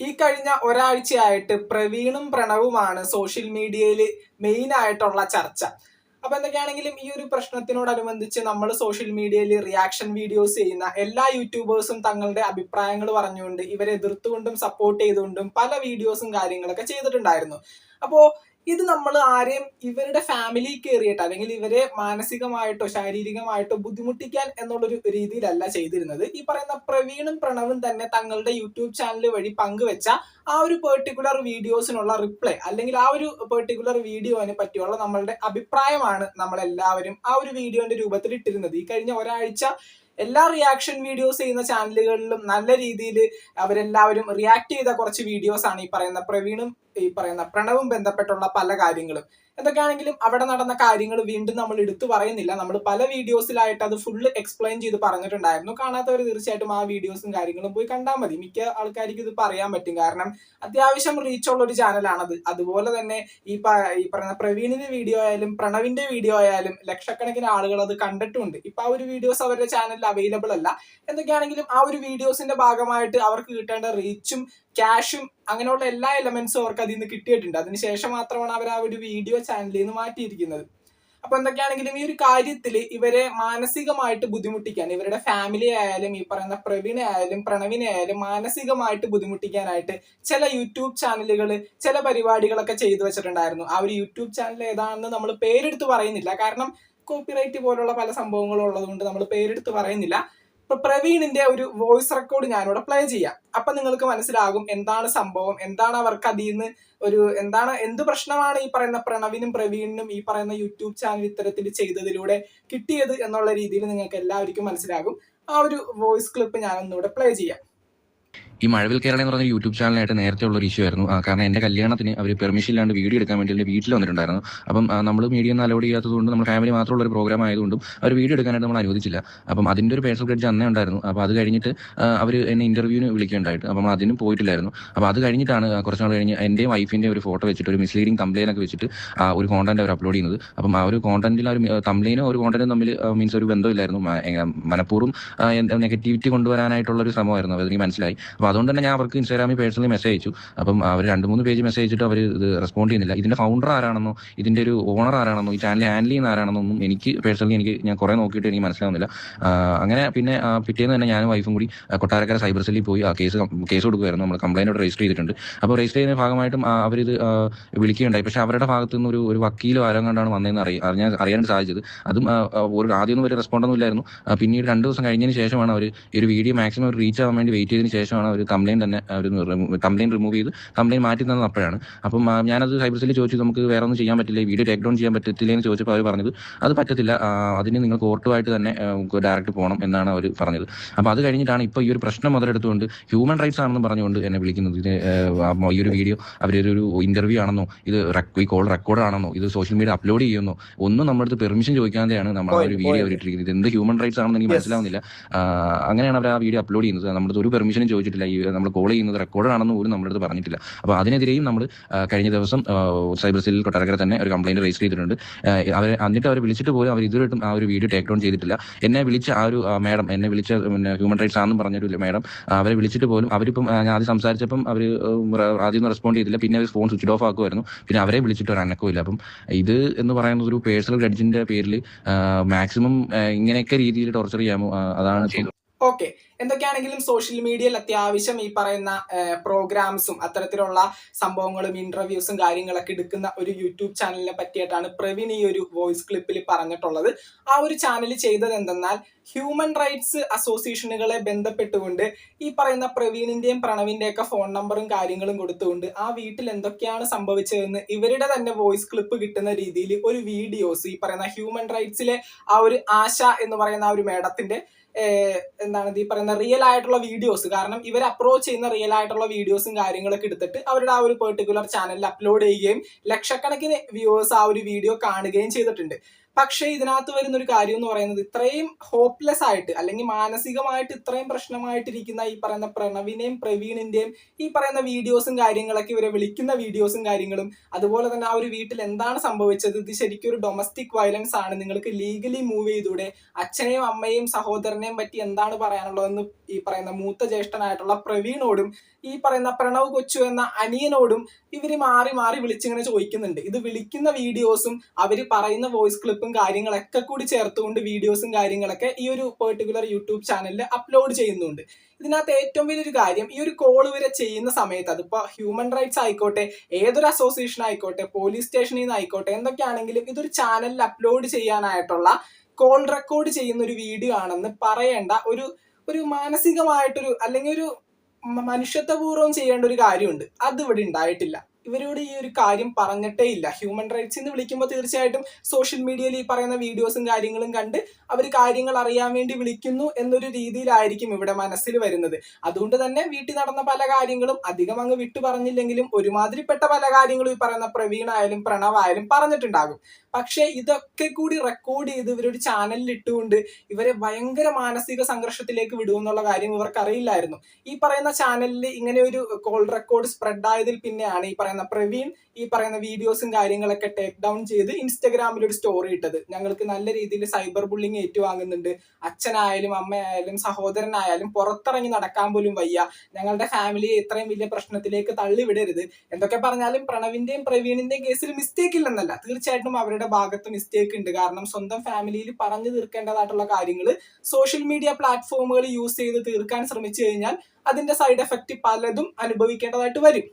ഈ കഴിഞ്ഞ ഒരാഴ്ചയായിട്ട് പ്രവീണും പ്രണവുമാണ് സോഷ്യൽ മീഡിയയിൽ മെയിൻ ആയിട്ടുള്ള ചർച്ച. അപ്പൊ എന്തൊക്കെയാണെങ്കിലും ഈ ഒരു പ്രശ്നത്തിനോടനുബന്ധിച്ച് നമ്മൾ സോഷ്യൽ മീഡിയയിൽ റിയാക്ഷൻ വീഡിയോസ് ചെയ്യുന്ന എല്ലാ യൂട്യൂബേഴ്സും തങ്ങളുടെ അഭിപ്രായങ്ങൾ പറഞ്ഞുകൊണ്ട് ഇവരെ എതിർത്തുകൊണ്ടും സപ്പോർട്ട് ചെയ്തുകൊണ്ടും പല വീഡിയോസും കാര്യങ്ങളൊക്കെ ചെയ്തിട്ടുണ്ടായിരുന്നു. അപ്പോ ഇത് നമ്മൾ ആരെയും ഇവരുടെ ഫാമിലി കയറിയിട്ട് അല്ലെങ്കിൽ ഇവരെ മാനസികമായിട്ടോ ശാരീരികമായിട്ടോ ബുദ്ധിമുട്ടിക്കാൻ എന്നുള്ളൊരു രീതിയിലല്ല ചെയ്തിരുന്നത്. ഈ പറയുന്ന പ്രവീണും പ്രണവും തന്നെ തങ്ങളുടെ യൂട്യൂബ് ചാനൽ വഴി പങ്കുവെച്ച ആ ഒരു പെർട്ടിക്കുലർ വീഡിയോസിനുള്ള റിപ്ലൈ അല്ലെങ്കിൽ ആ ഒരു പെർട്ടിക്കുലർ വീഡിയോനെ പറ്റിയുള്ള നമ്മളുടെ അഭിപ്രായമാണ് നമ്മളെല്ലാവരും ആ ഒരു വീഡിയോന്റെ രൂപത്തിൽ ഇട്ടിരുന്നത്. ഈ കഴിഞ്ഞ ഒരാഴ്ച എല്ലാ റിയാക്ഷൻ വീഡിയോസ് ചെയ്യുന്ന ചാനലുകളിലും നല്ല രീതിയിൽ അവരെല്ലാവരും റിയാക്ട് ചെയ്ത കുറച്ച് വീഡിയോസ് ആണ് ഈ പറയുന്ന പ്രവീണും ഈ പറയുന്ന പ്രണവും ബന്ധപ്പെട്ടുള്ള പല കാര്യങ്ങളും. എന്തൊക്കെയാണെങ്കിലും അവിടെ നടന്ന കാര്യങ്ങൾ വീണ്ടും നമ്മൾ എടുത്തു പറയുന്നില്ല. നമ്മൾ പല വീഡിയോസിലായിട്ട് അത് ഫുള്ള് എക്സ്പ്ലെയിൻ ചെയ്ത് പറഞ്ഞിട്ടുണ്ടായിരുന്നു. കാണാത്തവർ തീർച്ചയായിട്ടും ആ വീഡിയോസും കാര്യങ്ങളും പോയി കണ്ടാൽ മതി. മിക്ക ആൾക്കാർക്ക് ഇത് പറയാൻ പറ്റും, കാരണം അത്യാവശ്യം റീച്ചുള്ള ഒരു ചാനലാണത്. അതുപോലെ തന്നെ ഈ പറയുന്ന പ്രവീണിന്റെ വീഡിയോ ആയാലും പ്രണവിന്റെ വീഡിയോ ആയാലും ലക്ഷക്കണക്കിന് ആളുകൾ അത് കണ്ടിട്ടുണ്ട്. ഇപ്പൊ ആ ഒരു വീഡിയോസ് അവരുടെ ചാനലിൽ അവൈലബിൾ അല്ല. എന്തൊക്കെയാണെങ്കിലും ആ ഒരു വീഡിയോസിന്റെ ഭാഗമായിട്ട് അവർക്ക് കിട്ടേണ്ട റീച്ചും ക്യാഷും അങ്ങനെയുള്ള എല്ലാ എലമെന്റ്സും അവർക്ക് അതിൽ നിന്ന് കിട്ടിയിട്ടുണ്ട്. അതിനുശേഷം മാത്രമാണ് അവർ ആ ഒരു വീഡിയോ ചാനലിൽ നിന്ന് മാറ്റിയിരിക്കുന്നത്. അപ്പൊ എന്തൊക്കെയാണെങ്കിലും ഈ ഒരു കാര്യത്തിൽ ഇവരെ മാനസികമായിട്ട് ബുദ്ധിമുട്ടിക്കാൻ, ഇവരുടെ ഫാമിലി ആയാലും ഈ പറയുന്ന പ്രവീണെ ആയാലും പ്രണവിനെ ആയാലും മാനസികമായിട്ട് ബുദ്ധിമുട്ടിക്കാനായിട്ട് ചില യൂട്യൂബ് ചാനലുകൾ ചില പരിപാടികളൊക്കെ ചെയ്തു വെച്ചിട്ടുണ്ടായിരുന്നു. ആ ഒരു യൂട്യൂബ് ചാനൽ ഏതാണെന്ന് നമ്മൾ പേരെടുത്ത് പറയുന്നില്ല, കാരണം കോപ്പിറൈറ്റ് പോലുള്ള പല സംഭവങ്ങളും ഉള്ളത് കൊണ്ട് നമ്മൾ പേരെടുത്ത് പറയുന്നില്ല. ഇപ്പൊ പ്രവീണിന്റെ ഒരു വോയിസ് റെക്കോർഡ് ഞാനിവിടെ പ്ലേ ചെയ്യാം. അപ്പൊ നിങ്ങൾക്ക് മനസ്സിലാകും എന്താണ് സംഭവം, എന്താണ് അവർക്ക് അതിൽ നിന്ന് എന്ത് പ്രശ്നമാണ് ഈ പറയുന്ന പ്രണവിനും പ്രവീണിനും ഈ പറയുന്ന യൂട്യൂബ് ചാനൽ ഇത്തരത്തിൽ ചെയ്തതിലൂടെ കിട്ടിയത് എന്നുള്ള രീതിയിൽ നിങ്ങൾക്ക് എല്ലാവർക്കും മനസ്സിലാകും. ആ ഒരു വോയിസ് ക്ലിപ്പ് ഞാനൊന്നിവിടെ പ്ലേ ചെയ്യാം. ഈ മഴവിൽ കേരള എന്ന് പറഞ്ഞ യൂട്യൂബ് ചാനലായിട്ട് നേരത്തെ ഉള്ള ഒരു ഇഷ്യൂ ആയിരുന്നു. കാരണം എന്റെ കല്യാണത്തിന് അവർ പെർമിഷൻ ഇല്ലാണ്ട് വീഡിയോ എടുക്കാൻ വേണ്ടി എന്റെ വീട്ടിൽ വന്നിട്ടുണ്ടായിരുന്നു. അപ്പം നമ്മൾ മീഡിയ ഒന്നും അലോഡ് ചെയ്യാത്തതുകൊണ്ട് നമ്മൾ ഫാമിലി മാത്രമുള്ള ഒരു പ്രോഗ്രാം ആയതുകൊണ്ടും അവർ വീഡിയോ എടുക്കാനായിട്ട് നമ്മൾ അനുവദിച്ചില്ല. അപ്പം അതിന്റെ ഒരു പേഴ്സണൽ ഗ്രഡ്ജ് അന്നേ ഉണ്ടായിരുന്നു. അപ്പോൾ അത് കഴിഞ്ഞിട്ട് അവർ എന്നെ ഇന്റർവ്യൂവിന് വിളിക്കുകയുണ്ടായിട്ട് അപ്പം അതിനും പോയിട്ടില്ലായിരുന്നു. അപ്പോൾ അത് കഴിഞ്ഞിട്ടാണ് കുറച്ച് നാൾ കഴിഞ്ഞ് എന്റെയും വൈഫിന്റെ ഒരു ഫോട്ടോ വെച്ചിട്ട് ഒരു മിസ്ലീഡിംഗ് തംബ്ലെയിൻ ഒക്കെ വെച്ചിട്ട് ഒരു കോണ്ടന്റ് അവർ അപ്ലോഡ് ചെയ്യുന്നത്. അപ്പം ആ ഒരു കോണ്ടന്റിൽ ആ ഒരു തംബ്ലെയിനും ഒരു കോണ്ടന്റും തമ്മിൽ മീൻസ് ഒരു ബന്ധമില്ലായിരുന്നു. മനഃപൂർവ്വം നെഗറ്റിവിറ്റി കൊണ്ടുവരാനായിട്ടുള്ള ഒരു ശ്രമമായിരുന്നു. അതെനിക്ക് മനസ്സിലായി. അപ്പോൾ അതുകൊണ്ട് തന്നെ ഞാൻ അവർക്ക് ഇൻസ്റ്റാഗ്രാമിൽ പേഴ്സണലി മെസ്സേജ് അയച്ചു. അപ്പം അവർ 2-3 പേജ് മെസ്സേജ് അയച്ചിട്ട് അവർ ഇത് റെസ്പോണ്ട് ചെയ്യുന്നില്ല. ഇതിന്റെ ഫൗണ്ടർ ആരാണെന്നോ ഇതിന്റെ ഒരു ഓണർ ആരാണെന്നോ ഈ ചാനൽ ഹാൻഡിൽ ചെയ്യുന്ന ആരാണെന്നൊന്നും എനിക്ക് പേഴ്സണലി ഞാൻ കുറെ നോക്കിയിട്ട് എനിക്ക് മനസ്സിലാവുന്നില്ല. അങ്ങനെ പിന്നെ പിറ്റേന്ന് തന്നെ ഞാനും വൈഫും കൂടി കൊട്ടാരക്കര സൈബർ സെല്ലിൽ പോയി കേസ് കൊടുക്കുമായിരുന്നു. നമ്മൾ കംപ്ലൈന്റ് രജിസ്റ്റർ ചെയ്തിട്ടുണ്ട്. അപ്പോൾ രജിസ്റ്റർ ചെയ്യുന്ന ഭാഗമായിട്ടും അവരിത് വിളിക്കുകയുണ്ടായി. പക്ഷെ അവരുടെ ഭാഗത്തു നിന്ന് ഒരു വക്കീലോ ആരോ കണ്ടാണ് വന്നതെന്ന് അറിയാൻ സാധിച്ചത്. അതും ആദ്യമൊന്നും ഒരു റെസ്പോണ്ട് ഒന്നും ഇല്ലായിരുന്നു. പിന്നീട് 2 ദിവസം കഴിഞ്ഞതിന് ശേഷമാണ് അവർ ഈ ഒരു വീഡിയോ മാക്സിമം റീച്ച് ആവാൻ വേണ്ടി വെയിറ്റ് ചെയ്തതിന് ശേഷമാണ് അവർ കംപ്ലൈന്റ് തന്നെ കംപ്ലൈന്റ് റിമൂവ് ചെയ്ത് കംപ്ലൈന്റ് മാറ്റി തന്നത് അപ്പോഴാണ്. അപ്പം ഞാനത് സൈബർ സെല്ലിൽ ചോദിച്ചു, നമുക്ക് വേറെ ഒന്നും ചെയ്യാൻ പറ്റില്ല, വീഡിയോ ടേക്ക് ഡൗൺ ചെയ്യാൻ പറ്റത്തില്ല എന്ന് ചോദിച്ചപ്പോൾ അവർ പറഞ്ഞത് അത് പറ്റത്തില്ല, അതിന് നിങ്ങൾ കോർട്ടുമായിട്ട് തന്നെ ഡയറക്റ്റ് പോകണം എന്നാണ് അവർ പറഞ്ഞത്. അപ്പോൾ അത് കഴിഞ്ഞിട്ടാണ് ഇപ്പോൾ ഈ ഒരു പ്രശ്നം മുതലെടുത്തുകൊണ്ട് ഹ്യൂമൻ റൈറ്റ്സ് ആണെന്ന് പറഞ്ഞുകൊണ്ട് എന്നെ വിളിക്കുന്നത്. ഇത് ഈ ഒരു വീഡിയോ അവരൊരു ഇന്റർവ്യൂ ആണെന്നോ ഇത് ഈ കോൾ റെക്കോർഡ് ആണെന്നോ ഇത് സോഷ്യൽ മീഡിയ അപ്ലോഡ് ചെയ്യുന്നോ ഒന്നും നമ്മുടെ അടുത്ത് പെർമിഷൻ ചോദിക്കാതെയാണ് നമ്മൾ ആ ഒരു വീഡിയോ അവരിട്ടിരിക്കുന്നത്. ഇത് എന്ത് ഹ്യൂമൻ റൈറ്റ്സ് ആണെന്ന് എനിക്ക് മനസ്സിലാവുന്നില്ല. അങ്ങനെയാണ് അവർ ആ വീഡിയോ അപ്ലോഡ് ചെയ്യുന്നത്. നമ്മുടെ ഒരു പെർമിഷനും ചോദിച്ചിട്ടില്ല. നമ്മൾ കോൾ ചെയ്യുന്നത് റെക്കോർഡ് ആണെന്ന് പോലും നമ്മുടെ അടുത്ത് പറഞ്ഞിട്ടില്ല. അപ്പോൾ അതിനെതിരെയും നമ്മൾ കഴിഞ്ഞ ദിവസം സൈബർ സെല്ലിൽ കൊട്ടാരക്കര തന്നെ ഒരു കംപ്ലൈന്റ് രജിസ്റ്റർ ചെയ്തിട്ടുണ്ട്. എന്നിട്ട് അവർ വിളിച്ചിട്ട് പോലും അവർ ഇതുവരെയായിട്ടും ആ ഒരു വീഡിയോ ടേക്ക് ഡൗൺ ചെയ്തിട്ടില്ല. എന്നെ വിളിച്ച ആ ഒരു മാഡം, എന്നെ വിളിച്ച ഹ്യൂമൻ റൈറ്റ്സ് ആണെന്ന് പറഞ്ഞൊരു മാഡം, അവരെ വിളിച്ചിട്ട് പോലും അവരിപ്പം ഞാൻ ആദ്യം സംസാരിച്ചപ്പം അവർ ആദ്യം റെസ്പോണ്ട് ചെയ്തില്ല. പിന്നെ അവർ ഫോൺ സ്വിച്ച് ഓഫ് ആക്കുമായിരുന്നു. പിന്നെ അവരെ വിളിച്ചിട്ട് ഒരു അനക്കവും ഇല്ല. അപ്പം ഇത് എന്ന് പറയുന്നത് ഒരു പേഴ്സണൽ ഗ്രഡ്ജിന്റെ പേരിൽ മാക്സിമം ഇങ്ങനെയൊക്കെ രീതിയിൽ ടോർച്ചർ ചെയ്യാമോ, അതാണ് ചെയ്തത്. ഓക്കെ, എന്തൊക്കെയാണെങ്കിലും സോഷ്യൽ മീഡിയയിൽ അത്യാവശ്യം ഈ പറയുന്ന പ്രോഗ്രാംസും അത്തരത്തിലുള്ള സംഭവങ്ങളും ഇന്റർവ്യൂസും കാര്യങ്ങളൊക്കെ എടുക്കുന്ന ഒരു യൂട്യൂബ് ചാനലിനെ പറ്റിയിട്ടാണ് പ്രവീൺ ഈ ഒരു വോയിസ് ക്ലിപ്പിൽ പറഞ്ഞിട്ടുള്ളത്. ആ ഒരു ചാനൽ ചെയ്തത് എന്തെന്നാൽ ഹ്യൂമൻ റൈറ്റ്സ് അസോസിയേഷനുകളെ ബന്ധപ്പെട്ടുകൊണ്ട് ഈ പറയുന്ന പ്രവീണിന്റെയും പ്രണവിന്റെയും ഒക്കെ ഫോൺ നമ്പറും കാര്യങ്ങളും കൊടുത്തുകൊണ്ട് ആ വീട്ടിൽ എന്തൊക്കെയാണ് സംഭവിച്ചതെന്ന് ഇവരുടെ തന്നെ വോയിസ് ക്ലിപ്പ് കിട്ടുന്ന രീതിയിൽ ഒരു വീഡിയോസ് ഈ പറയുന്ന ഹ്യൂമൻ റൈറ്റ്സിലെ ആ ഒരു ആശ എന്ന് പറയുന്ന ആ ഒരു മേഡത്തിന്റെ ഈ പറയുന്ന റിയൽ ആയിട്ടുള്ള വീഡിയോസ്, കാരണം ഇവർ അപ്രോച്ച് ചെയ്യുന്ന റിയൽ ആയിട്ടുള്ള വീഡിയോസും കാര്യങ്ങളൊക്കെ എടുത്തിട്ട് അവരുടെ ആ ഒരു പെർട്ടിക്കുലർ ചാനലിൽ അപ്ലോഡ് ചെയ്യുകയും ലക്ഷക്കണക്കിന് വ്യൂവേഴ്സ് ആ ഒരു വീഡിയോ കാണുകയും ചെയ്തിട്ടുണ്ട്. പക്ഷേ ഇതിനകത്ത് വരുന്ന ഒരു കാര്യം എന്ന് പറയുന്നത് ഇത്രയും ഹോപ്പ്ലെസ് ആയിട്ട് അല്ലെങ്കിൽ മാനസികമായിട്ട് ഇത്രയും പ്രശ്നമായിട്ടിരിക്കുന്ന ഈ പറയുന്ന പ്രണവിനെയും പ്രവീണിന്റെയും ഈ പറയുന്ന വീഡിയോസും കാര്യങ്ങളൊക്കെ ഇവരെ വിളിക്കുന്ന വീഡിയോസും കാര്യങ്ങളും അതുപോലെ തന്നെ ആ ഒരു വീട്ടിൽ എന്താണ് സംഭവിച്ചത്, ഇത് ശരിക്കും ഒരു ഡൊമസ്റ്റിക് വയലൻസ് ആണ്, നിങ്ങൾക്ക് ലീഗലി മൂവ് ചെയ്തൂടെ, അച്ഛനെയും അമ്മയെയും സഹോദരനെയും പറ്റി എന്താണ് പറയാനുള്ളതെന്ന് ഈ പറയുന്ന മൂത്ത ജ്യേഷ്ഠനായിട്ടുള്ള പ്രവീണോടും ഈ പറയുന്ന പ്രണവ് കൊച്ചു എന്ന അനിയനോടും ഇവര് മാറി മാറി വിളിച്ചിങ്ങനെ ചോദിക്കുന്നുണ്ട്. ഇത് വിളിക്കുന്ന വീഡിയോസും അവര് പറയുന്ന വോയിസ് ക്ലിപ്പും കാര്യങ്ങളൊക്കെ കൂടി ചേർത്തുകൊണ്ട് വീഡിയോസും കാര്യങ്ങളൊക്കെ ഈ ഒരു പെർട്ടിക്കുലർ യൂട്യൂബ് ചാനലിൽ അപ്ലോഡ് ചെയ്യുന്നുണ്ട്. ഇതിനകത്ത് ഏറ്റവും വലിയൊരു കാര്യം, ഈ ഒരു കോൾ ഇവരെ ചെയ്യുന്ന സമയത്ത് അതിപ്പോ ഹ്യൂമൻ റൈറ്റ്സ് ആയിക്കോട്ടെ, ഏതൊരു അസോസിയേഷൻ ആയിക്കോട്ടെ, പോലീസ് സ്റ്റേഷനിൽ നിന്ന് ആയിക്കോട്ടെ, എന്തൊക്കെയാണെങ്കിലും ഇതൊരു ചാനലിൽ അപ്ലോഡ് ചെയ്യാനായിട്ടുള്ള കോൾ റെക്കോർഡ് ചെയ്യുന്ന ഒരു വീഡിയോ ആണെന്ന് പറയേണ്ട ഒരു മാനസികമായിട്ടൊരു അല്ലെങ്കിൽ ഒരു മനുഷ്യത്വപൂർവ്വം ചെയ്യേണ്ട ഒരു കാര്യമുണ്ട്. അത് ഇവിടെ ഉണ്ടായിട്ടില്ല. ഇവരോട് ഈ ഒരു കാര്യം പറഞ്ഞിട്ടേ ഇല്ല. ഹ്യൂമൻ റൈറ്റ്സ് എന്ന് വിളിക്കുമ്പോൾ തീർച്ചയായിട്ടും സോഷ്യൽ മീഡിയയിൽ ഈ പറയുന്ന വീഡിയോസും കാര്യങ്ങളും കണ്ട് അവർ കാര്യങ്ങൾ അറിയാൻ വേണ്ടി വിളിക്കുന്നു എന്നൊരു രീതിയിലായിരിക്കും ഇവിടെ മനസ്സിൽ വരുന്നത്. അതുകൊണ്ട് തന്നെ വീട്ടിൽ നടന്ന പല കാര്യങ്ങളും അധികം അങ്ങ് വിട്ടു പറഞ്ഞില്ലെങ്കിലും ഒരുമാതിരിപ്പെട്ട പല കാര്യങ്ങളും ഈ പറയുന്ന പ്രവീണായാലും പ്രണവായാലും പറഞ്ഞിട്ടുണ്ടാകും. പക്ഷേ ഇതൊക്കെ കൂടി റെക്കോർഡ് ചെയ്ത് ഇവരൊരു ചാനലിൽ ഇട്ടുകൊണ്ട് ഇവരെ ഭയങ്കര മാനസിക സംഘർഷത്തിലേക്ക് വിടുമെന്നുള്ള കാര്യം ഇവർക്ക് അറിയില്ലായിരുന്നു. ഈ പറയുന്ന ചാനലിൽ ഇങ്ങനെ ഒരു കോൾ റെക്കോർഡ് സ്പ്രെഡ് ആയതിൽ പിന്നെയാണ് ഈ പറയുന്ന പ്രവീൺ ഈ പറയുന്ന വീഡിയോസും കാര്യങ്ങളൊക്കെ ടേക്ക് ഡൗൺ ചെയ്ത് ഇൻസ്റ്റഗ്രാമിൽ ഒരു സ്റ്റോറി ഇട്ടത്. ഞങ്ങൾക്ക് നല്ല രീതിയിൽ സൈബർ ബുള്ളിങ് ഏറ്റുവാങ്ങുന്നുണ്ട്, അച്ഛനായാലും അമ്മയായാലും സഹോദരനായാലും പുറത്തിറങ്ങി നടക്കാൻ പോലും വയ്യ, ഞങ്ങളുടെ ഫാമിലിയെ ഇത്രയും വലിയ പ്രശ്നത്തിലേക്ക് തള്ളിവിടരുത്. എന്തൊക്കെ പറഞ്ഞാലും പ്രണവിന്റെയും പ്രവീണിന്റെയും കേസിൽ മിസ്റ്റേക്ക് ഇല്ലെന്നല്ല, തീർച്ചയായിട്ടും അവരുടെ ഭാഗത്ത് മിസ്റ്റേക്ക് ഉണ്ട്. കാരണം സ്വന്തം ഫാമിലിയിൽ പറഞ്ഞു തീർക്കേണ്ടതായിട്ടുള്ള കാര്യങ്ങൾ സോഷ്യൽ മീഡിയ പ്ലാറ്റ്ഫോമുകൾ യൂസ് ചെയ്ത് തീർക്കാൻ ശ്രമിച്ചു കഴിഞ്ഞാൽ അതിന്റെ സൈഡ് എഫക്റ്റ് പലതും അനുഭവിക്കേണ്ടതായിട്ട് വരും.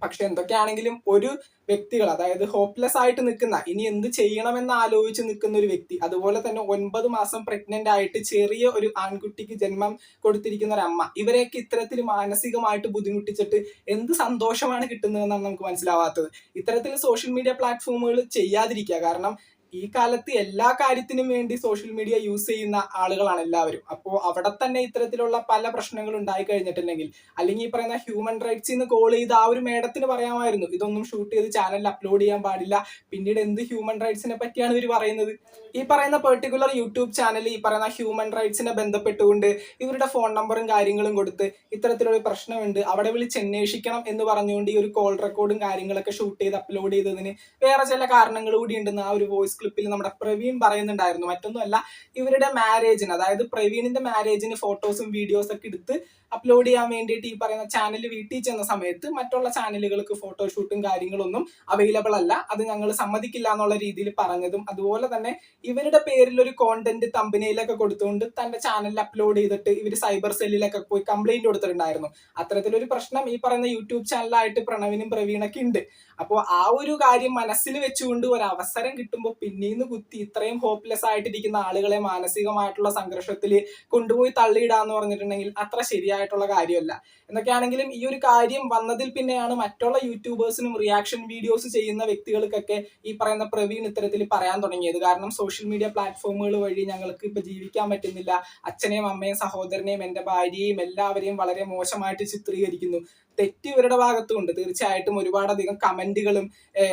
പക്ഷെ എന്തൊക്കെയാണെങ്കിലും ഒരു വ്യക്തികൾ, അതായത് ഹോപ്പ്ലെസ് ആയിട്ട് നിൽക്കുന്ന, ഇനി എന്ത് ചെയ്യണമെന്ന് ആലോചിച്ച് നിൽക്കുന്ന ഒരു വ്യക്തി, അതുപോലെ തന്നെ 9 മാസം പ്രഗ്നന്റ് ആയിട്ട് ചെറിയ ഒരു ആൺകുട്ടിക്ക് ജന്മം കൊടുത്തിരിക്കുന്ന ഒരു അമ്മ, ഇവരെയൊക്കെ ഇത്തരത്തിൽ മാനസികമായിട്ട് ബുദ്ധിമുട്ടിച്ചിട്ട് എന്ത് സന്തോഷമാണ് കിട്ടുന്നതെന്നാണ് നമുക്ക് മനസ്സിലാവാത്തത്. ഇത്തരത്തിൽ സോഷ്യൽ മീഡിയ പ്ലാറ്റ്ഫോമുകൾ ചെയ്യാതിരിക്കുക. കാരണം ഈ കാലത്ത് എല്ലാ കാര്യത്തിനും വേണ്ടി സോഷ്യൽ മീഡിയ യൂസ് ചെയ്യുന്ന ആളുകളാണ് എല്ലാവരും. അപ്പോൾ അവിടെ തന്നെ ഇത്തരത്തിലുള്ള പല പ്രശ്നങ്ങൾ ഉണ്ടായി കഴിഞ്ഞിട്ടുണ്ടെങ്കിൽ, അല്ലെങ്കിൽ ഈ പറയുന്ന ഹ്യൂമൻ റൈറ്റ്സിൽ നിന്ന് കോൾ ചെയ്ത് ആ ഒരു മേഡത്തിന് പറയാമായിരുന്നു ഇതൊന്നും ഷൂട്ട് ചെയ്ത് ചാനലിൽ അപ്ലോഡ് ചെയ്യാൻ പാടില്ല, പിന്നീട് എന്ത് ഹ്യൂമൻ റൈറ്റ്സിനെ പറ്റിയാണ് ഇവർ പറയുന്നത്. ഈ പറയുന്ന പെർട്ടിക്കുലർ യൂട്യൂബ് ചാനൽ ഈ പറയുന്ന ഹ്യൂമൻ റൈറ്റ്സിനെ ബന്ധപ്പെട്ടുകൊണ്ട് ഇവരുടെ ഫോൺ നമ്പറും കാര്യങ്ങളും കൊടുത്ത് ഇത്തരത്തിലൊരു പ്രശ്നമുണ്ട് അവിടെ വിളിച്ച് അന്വേഷിക്കണം എന്ന് പറഞ്ഞുകൊണ്ട് ഈ ഒരു കോൾ റെക്കോർഡും കാര്യങ്ങളൊക്കെ ഷൂട്ട് ചെയ്ത് അപ്ലോഡ് ചെയ്തതിന് വേറെ ചില കാരണങ്ങൾ കൂടി ഉണ്ടെന്ന് ആ ഒരു വോയിസ് ക്ലിപ്പിൽ നമ്മുടെ പ്രവീൺ പറയുന്നുണ്ടായിരുന്നു. മറ്റൊന്നുമല്ല, ഇവരുടെ മാരേജിന്, അതായത് പ്രവീണിന്റെ മാരേജിന് ഫോട്ടോസും വീഡിയോസ് ഒക്കെ എടുത്ത് അപ്ലോഡ് ചെയ്യാൻ വേണ്ടിയിട്ട് ഈ പറയുന്ന ചാനൽ വീട്ടിൽ ചെന്ന സമയത്ത് മറ്റുള്ള ചാനലുകൾക്ക് ഫോട്ടോഷൂട്ടും കാര്യങ്ങളൊന്നും അവൈലബിൾ അല്ല, അത് ഞങ്ങൾ സമ്മതിക്കില്ല എന്നുള്ള രീതിയിൽ പറഞ്ഞതും, അതുപോലെ തന്നെ ഇവരുടെ പേരിൽ ഒരു കോണ്ടന്റ് തമ്പനയിലൊക്കെ കൊടുത്തുകൊണ്ട് തന്റെ ചാനലിൽ അപ്ലോഡ് ചെയ്തിട്ട് ഇവർ സൈബർ സെല്ലിലൊക്കെ പോയി കംപ്ലൈന്റ് കൊടുത്തിട്ടുണ്ടായിരുന്നു. അത്തരത്തിലൊരു പ്രശ്നം ഈ പറയുന്ന യൂട്യൂബ് ചാനലായിട്ട് പ്രണവിനും പ്രവീണൊക്കെ ഉണ്ട്. അപ്പോൾ ആ ഒരു കാര്യം മനസ്സിൽ വെച്ചുകൊണ്ട് ഒരു അവസരം കിട്ടുമ്പോൾ പിന്നീന്ന് കുത്തി ഇത്രയും ഹോപ്പ്ലെസ് ആയിട്ടിരിക്കുന്ന ആളുകളെ മാനസികമായിട്ടുള്ള സംഘർഷത്തിൽ കൊണ്ടുപോയി തള്ളിയിടാന്ന് പറഞ്ഞിട്ടുണ്ടെങ്കിൽ അത്ര ശരിയായിട്ടുള്ള കാര്യമല്ല. എന്നൊക്കെയാണെങ്കിലും ഈ ഒരു കാര്യം വന്നതിൽ പിന്നെയാണ് മറ്റുള്ള യൂട്യൂബേഴ്സിനും റിയാക്ഷൻ വീഡിയോസ് ചെയ്യുന്ന വ്യക്തികൾക്കൊക്കെ ഈ പറയുന്ന പ്രവീൺ ഇത്തരത്തിൽ പറയാൻ തുടങ്ങിയത്. കാരണം സോഷ്യൽ മീഡിയ പ്ലാറ്റ്ഫോമുകൾ വഴി ഞങ്ങൾക്ക് ഇപ്പൊ ജീവിക്കാൻ പറ്റുന്നില്ല, അച്ഛനെയും അമ്മയും സഹോദരനെയും എന്റെ ഭാര്യയെയും എല്ലാവരെയും വളരെ മോശമായിട്ട് ചിത്രീകരിക്കുന്നു. തെറ്റ് ഇവരുടെ ഭാഗത്തുണ്ട്. തീർച്ചയായിട്ടും ഒരുപാടധികം കമന്റുകളും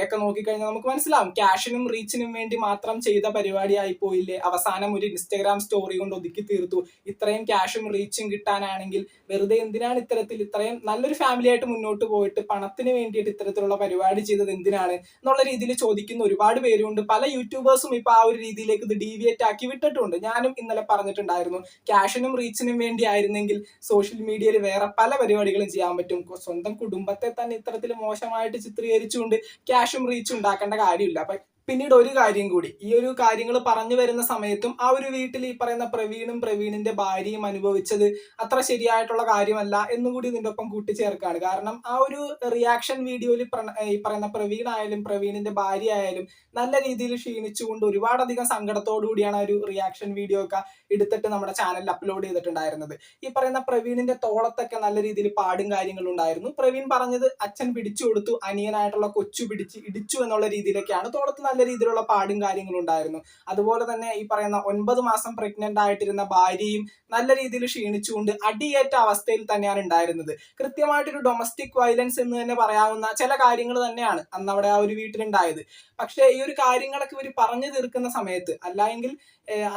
ഒക്കെ നോക്കിക്കഴിഞ്ഞാൽ നമുക്ക് മനസ്സിലാവും ക്യാഷിനും റീച്ചിനും വേണ്ടി മാത്രം ചെയ്ത പരിപാടിയായി പോയില്ലേ, അവസാനം ഒരു ഇൻസ്റ്റഗ്രാം സ്റ്റോറി കൊണ്ട് ഒതുക്കി തീർത്തു. ഇത്രയും ക്യാഷും റീച്ചും കിട്ടാനാണെങ്കിൽ വെറുതെ എന്തിനാണ് ഇത്രയും നല്ലൊരു ഫാമിലി ആയിട്ട് മുന്നോട്ട് പോയിട്ട് പണത്തിന് വേണ്ടിയിട്ട് ഇത്തരത്തിലുള്ള പരിപാടി ചെയ്തത് എന്തിനാണ് എന്നുള്ള രീതിയിൽ ചോദിക്കുന്ന ഒരുപാട് പേരുണ്ട്. പല യൂട്യൂബേഴ്സും ഇപ്പൊ ആ ഒരു രീതിയിലേക്ക് ഇത് ഡീവിയേറ്റ് ആക്കി വിട്ടിട്ടുണ്ട്. ഞാനും ഇന്നലെ പറഞ്ഞിട്ടുണ്ടായിരുന്നു, ക്യാഷിനും റീച്ചിനും വേണ്ടി ആയിരുന്നെങ്കിൽ സോഷ്യൽ മീഡിയയിൽ വേറെ പല പരിപാടികളും ചെയ്യാൻ പറ്റും. സ്വന്തം കുടുംബത്തെ തന്നെ ഇത്തരത്തിൽ മോശമായിട്ട് ചിത്രീകരിച്ചുകൊണ്ട് ക്യാഷും റീച്ചും ഉണ്ടാക്കേണ്ട കാര്യമില്ല. അപ്പൊ പിന്നീട് ഒരു കാര്യം കൂടി, ഈ ഒരു കാര്യങ്ങൾ പറഞ്ഞു വരുന്ന സമയത്തും ആ ഒരു വീട്ടിൽ ഈ പറയുന്ന പ്രവീണും പ്രവീണിന്റെ ഭാര്യയും അനുഭവിച്ചത് അത്ര ശരിയായിട്ടുള്ള കാര്യമല്ല എന്നും കൂടി ഇതിന്റെ ഒപ്പം കൂട്ടിച്ചേർക്കാണ്. കാരണം ആ ഒരു റിയാക്ഷൻ വീഡിയോയിൽ ഈ പറയുന്ന പ്രവീൺ ആയാലും പ്രവീണിന്റെ ഭാര്യ ആയാലും നല്ല രീതിയിൽ ക്ഷീണിച്ചുകൊണ്ട് ഒരുപാടധികം സങ്കടത്തോടു കൂടിയാണ് ആ ഒരു റിയാക്ഷൻ വീഡിയോ ഒക്കെ എടുത്തിട്ട് നമ്മുടെ ചാനലിൽ അപ്ലോഡ് ചെയ്തിട്ടുണ്ടായിരുന്നത്. ഈ പറയുന്ന പ്രവീണിന്റെ തോളത്തൊക്കെ നല്ല രീതിയിൽ പാടും കാര്യങ്ങളും ഉണ്ടായിരുന്നു. പ്രവീൺ പറഞ്ഞത് അച്ഛൻ പിടിച്ചു കൊടുത്തു, അനിയനായിട്ടുള്ള കൊച്ചു പിടിച്ച് ഇടിച്ചു എന്നുള്ള രീതിയിലൊക്കെയാണ് തോളത്ത് നല്ല നല്ല രീതിയിലുള്ള പാടും കാര്യങ്ങളും ഉണ്ടായിരുന്നു. അതുപോലെ തന്നെ ഈ പറയുന്ന 9 മാസം പ്രഗ്നന്റ് ആയിട്ടിരുന്ന ഭാര്യയും നല്ല രീതിയിൽ ക്ഷീണിച്ചുകൊണ്ട് അടിയേറ്റ അവസ്ഥയിൽ തന്നെയാണ് ഉണ്ടായിരുന്നത്. കൃത്യമായിട്ടൊരു ഡൊമസ്റ്റിക് വയലൻസ് എന്ന് തന്നെ പറയാവുന്ന ചില കാര്യങ്ങൾ തന്നെയാണ് അന്ന് അവിടെ ആ ഒരു വീട്ടിലുണ്ടായത്. പക്ഷേ ഈ ഒരു കാര്യങ്ങളൊക്കെ ഇവർ പറഞ്ഞു തീർക്കുന്ന സമയത്ത്, അല്ലെങ്കിൽ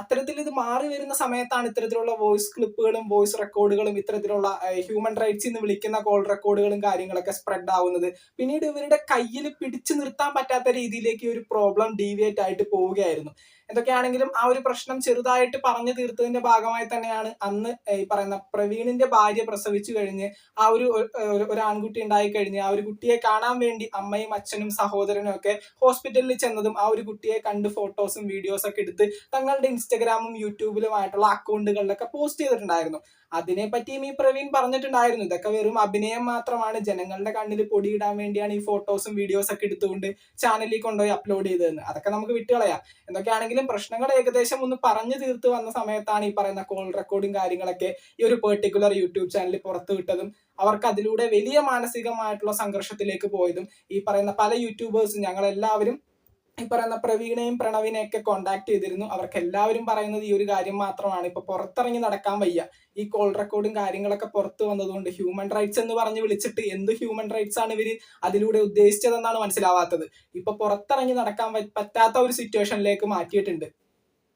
അത്തരത്തിൽ ഇത് മാറി വരുന്ന സമയത്താണ് ഇത്തരത്തിലുള്ള വോയിസ് ക്ലിപ്പുകളും വോയിസ് റെക്കോർഡുകളും ഇത്തരത്തിലുള്ള ഹ്യൂമൻ റൈറ്റ്സ് എന്ന് വിളിക്കുന്ന കോൾ റെക്കോർഡുകളും കാര്യങ്ങളൊക്കെ സ്പ്രെഡ് ആവുന്നത്. പിന്നീട് ഇവരുടെ കയ്യിൽ പിടിച്ചു നിർത്താൻ പറ്റാത്ത രീതിയിലേക്ക് ഒരു പ്രോബ്ലം ഡീവിയേറ്റ് ആയിട്ട് പോവുകയായിരുന്നു. എന്തൊക്കെയാണെങ്കിലും ആ ഒരു പ്രശ്നം ചെറുതായിട്ട് പറഞ്ഞു തീർത്തതിന്റെ ഭാഗമായി തന്നെയാണ് അന്ന് ഈ പറയുന്ന പ്രവീണിന്റെ ഭാര്യ പ്രസവിച്ചു കഴിഞ്ഞ് ആ ഒരു ആൺകുട്ടി ഉണ്ടായി കഴിഞ്ഞ് ആ ഒരു കുട്ടിയെ കാണാൻ വേണ്ടി അമ്മയും അച്ഛനും സഹോദരനും ഒക്കെ ഹോസ്പിറ്റലിൽ ചെന്നതും ആ ഒരു കുട്ടിയെ കണ്ട് ഫോട്ടോസും വീഡിയോസും ഒക്കെ എടുത്ത് തങ്ങളുടെ ഇൻസ്റ്റഗ്രാമും യൂട്യൂബിലുമായിട്ടുള്ള അക്കൗണ്ടുകളിലൊക്കെ പോസ്റ്റ് ചെയ്തിട്ടുണ്ടായിരുന്നു. അതിനെപ്പറ്റിയും ഈ പ്രവീൺ പറഞ്ഞിട്ടുണ്ടായിരുന്നു, ഇതൊക്കെ വെറും അഭിനയം മാത്രമാണ്, ജനങ്ങളുടെ കണ്ണിൽ പൊടിയിടാൻ വേണ്ടിയാണ് ഈ ഫോട്ടോസും വീഡിയോസ് ഒക്കെ എടുത്തുകൊണ്ട് ചാനലിൽ കൊണ്ടുപോയി അപ്ലോഡ് ചെയ്തതെന്ന്. അതൊക്കെ നമുക്ക് വിട്ടുകളയാം. എന്തൊക്കെയാണെങ്കിലും പ്രശ്നങ്ങൾ ഏകദേശം ഒന്ന് പറഞ്ഞു തീർത്ത് വന്ന സമയത്താണ് ഈ പറയുന്ന കോൾ റെക്കോർഡിങ് കാര്യങ്ങളൊക്കെ ഈ ഒരു പെർട്ടിക്കുലർ യൂട്യൂബ് ചാനലിൽ പുറത്തു വിട്ടതും അവർക്ക് അതിലൂടെ വലിയ മാനസികമായിട്ടുള്ള സംഘർഷത്തിലേക്ക് പോയതും. ഈ പറയുന്ന പല യൂട്യൂബേഴ്സും ഞങ്ങളെല്ലാവരും ഈ പറയുന്ന പ്രവീണയും പ്രണവിനെയൊക്കെ കോണ്ടാക്ട് ചെയ്തിരുന്നു. അവർക്ക് എല്ലാവരും പറയുന്നത് ഈ ഒരു കാര്യം മാത്രമാണ്, ഇപ്പൊ പുറത്തിറങ്ങി നടക്കാൻ വയ്യ, ഈ കോൾ റെക്കോർഡും കാര്യങ്ങളൊക്കെ പുറത്തു വന്നതുകൊണ്ട്. ഹ്യൂമൻ റൈറ്റ്സ് എന്ന് പറഞ്ഞ് വിളിച്ചിട്ട് എന്ത് ഹ്യൂമൻ റൈറ്റ്സ് ആണ് ഇവര് അതിലൂടെ ഉദ്ദേശിച്ചതെന്നാണ് മനസ്സിലാവാത്തത്. ഇപ്പൊ പുറത്തിറങ്ങി നടക്കാൻ പറ്റാത്ത ഒരു സിറ്റുവേഷനിലേക്ക് മാറ്റിയിട്ടുണ്ട്.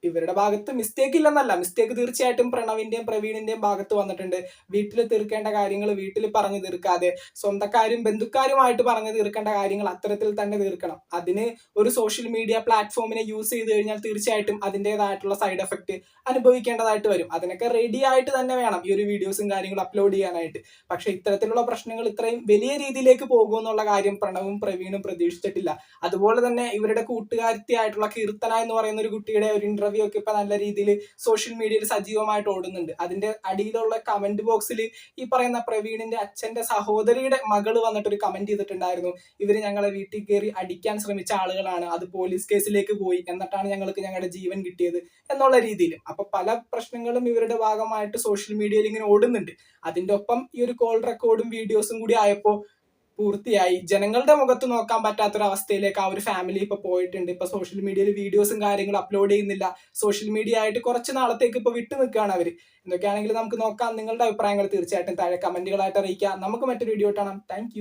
ഇവരുടെ ഭാഗത്ത് മിസ്റ്റേക്ക് ഇല്ലെന്നല്ല, മിസ്റ്റേക്ക് തീർച്ചയായിട്ടും പ്രണവിന്റെയും പ്രവീണിന്റെയും ഭാഗത്ത് വന്നിട്ടുണ്ട്. വീട്ടിൽ തീർക്കേണ്ട കാര്യങ്ങൾ വീട്ടിൽ പറഞ്ഞു തീർക്കാതെ സ്വന്തക്കാരും ബന്ധുക്കാരുമായിട്ട് പറഞ്ഞു തീർക്കേണ്ട കാര്യങ്ങൾ അത്തരത്തിൽ തന്നെ തീർക്കണം. അതിന് ഒരു സോഷ്യൽ മീഡിയ പ്ലാറ്റ്ഫോമിനെ യൂസ് ചെയ്ത് കഴിഞ്ഞാൽ തീർച്ചയായിട്ടും അതിൻ്റെതായിട്ടുള്ള സൈഡ് എഫക്ട് അനുഭവിക്കേണ്ടതായിട്ട് വരും. അതിനൊക്കെ റെഡി ആയിട്ട് തന്നെ വേണം ഈ ഒരു വീഡിയോസും കാര്യങ്ങളും അപ്ലോഡ് ചെയ്യാനായിട്ട്. പക്ഷെ ഇത്തരത്തിലുള്ള പ്രശ്നങ്ങൾ ഇത്രയും വലിയ രീതിയിലേക്ക് പോകുമെന്നുള്ള കാര്യം പ്രണവും പ്രവീണും പ്രതീക്ഷിച്ചിട്ടില്ല. അതുപോലെ തന്നെ ഇവരുടെ കൂട്ടുകാരത്തിയായിട്ടുള്ള കീർത്തന എന്ന് പറയുന്ന ഒരു കുട്ടിയുടെ ഒരു ഇന്റർവ്യൂ ഒക്കെ ഇപ്പൊ നല്ല രീതിയിൽ സോഷ്യൽ മീഡിയയിൽ സജീവമായിട്ട് ഓടുന്നുണ്ട്. അതിന്റെ അടിയിലുള്ള കമന്റ് ബോക്സിൽ ഈ പറയുന്ന പ്രവീണിന്റെ അച്ഛന്റെ സഹോദരിയുടെ മകള് വന്നിട്ട് ഒരു കമന്റ് ചെയ്തിട്ടുണ്ടായിരുന്നു, ഇവര് ഞങ്ങളെ വീട്ടിൽ കയറി അടിക്കാൻ ശ്രമിച്ച ആളുകളാണ്, അത് പോലീസ് കേസിലേക്ക് പോയി, എന്നിട്ടാണ് ഞങ്ങൾക്ക് ഞങ്ങളുടെ ജീവൻ കിട്ടിയത് എന്നുള്ള രീതിയിൽ. അപ്പൊ പല പ്രശ്നങ്ങളും ഇവരുടെ ഭാഗമായിട്ട് സോഷ്യൽ മീഡിയയിൽ ഇങ്ങനെ ഓടുന്നുണ്ട്. അതിന്റെ ഒപ്പം ഈ ഒരു കോൾ റെക്കോർഡും വീഡിയോസും കൂടി ആയപ്പോൾ പൂർത്തിയായി ജനങ്ങളുടെ മുഖത്ത് നോക്കാൻ പറ്റാത്തൊരവസ്ഥയിലേക്ക് ആ ഒരു ഫാമിലി ഇപ്പൊ പോയിട്ടുണ്ട്. ഇപ്പൊ സോഷ്യൽ മീഡിയയിൽ വീഡിയോസും കാര്യങ്ങളും അപ്ലോഡ് ചെയ്യുന്നില്ല. സോഷ്യൽ മീഡിയ ആയിട്ട് കുറച്ച് നാളത്തേക്ക് ഇപ്പൊ വിട്ടു നിൽക്കുകയാണ് അവര്. എന്തൊക്കെയാണെങ്കിലും നമുക്ക് നോക്കാം. നിങ്ങളുടെ അഭിപ്രായങ്ങൾ തീർച്ചയായിട്ടും താഴെ കമന്റുകളായിട്ട് അറിയിക്കാം. നമുക്ക് മറ്റൊരു വീഡിയോ കാണാം. താങ്ക്